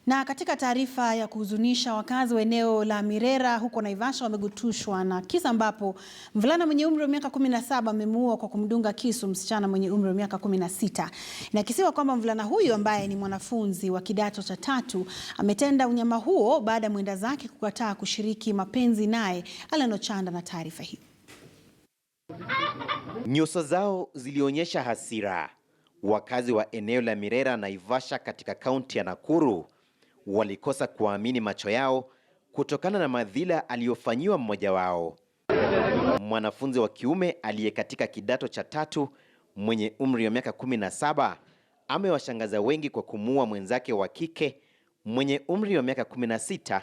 Na katika taarifa ya kuhuzunisha, wakazi wa eneo la Mirera huko Naivasha wamegutushwa na kisa ambapo mvulana mwenye umri wa miaka 17 amemuua kwa kumdunga kisu msichana mwenye umri wa miaka 16. Inakisiwa kwamba mvulana huyu ambaye ni mwanafunzi wa kidato cha 3 ametenda unyama huo baada ya mwenda zake kukataa kushiriki mapenzi naye. Alinochanda na taarifa hii. Nyuso zao zilionyesha hasira. Wakazi wa eneo la Mirera Naivasha katika kaunti ya Nakuru walikosa kuamini macho yao kutokana na madhila aliyofanyiwa mmoja wao. Mwanafunzi wa kiume aliye katika kidato cha 3 mwenye umri wa miaka 17 amewashangaza wengi kwa kumuua mwenzake wa kike mwenye umri wa miaka 16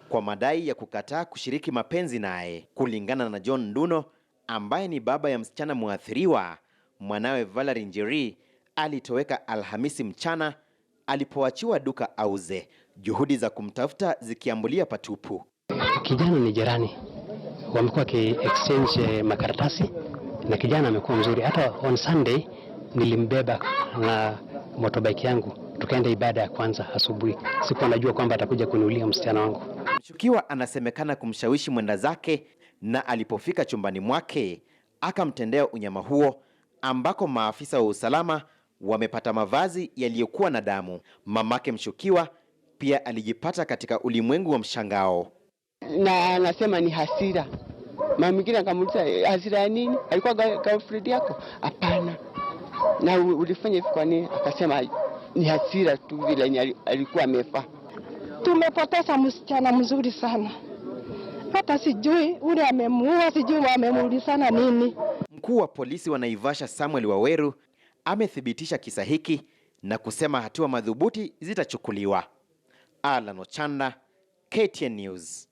kwa madai ya kukataa kushiriki mapenzi naye. Kulingana na John Nduno ambaye ni baba ya msichana muathiriwa, mwanawe Valerie Njeri alitoweka Alhamisi mchana alipoachiwa duka auze, juhudi za kumtafuta zikiambulia patupu. Kijana ni jirani, wamekuwa exchange makaratasi na kijana amekuwa mzuri. Hata on Sunday nilimbeba na motorbike yangu tukaenda ibada ya kwanza asubuhi. Sikuwa najua kwamba atakuja kuniulia msichana wangu. Mshukiwa anasemekana kumshawishi mwenda zake, na alipofika chumbani mwake akamtendea unyama huo, ambako maafisa wa usalama wamepata mavazi yaliyokuwa na damu. Mamake mshukiwa pia alijipata katika ulimwengu wa mshangao. Na anasema ni hasira. Mama mwingine akamuuliza hasira ya nini? Alikuwa girlfriend yako? Hapana. Na ulifanya hivi kwa nini? Akasema ni hasira tu vile alikuwa amefa. Tumepoteza msichana mzuri sana. Hata sijui ule amemuua, sijui wamemuulizana nini. Mkuu wa polisi wa Naivasha Samuel Waweru amethibitisha kisa hiki na kusema hatua madhubuti zitachukuliwa. Alanochanda, KTN News.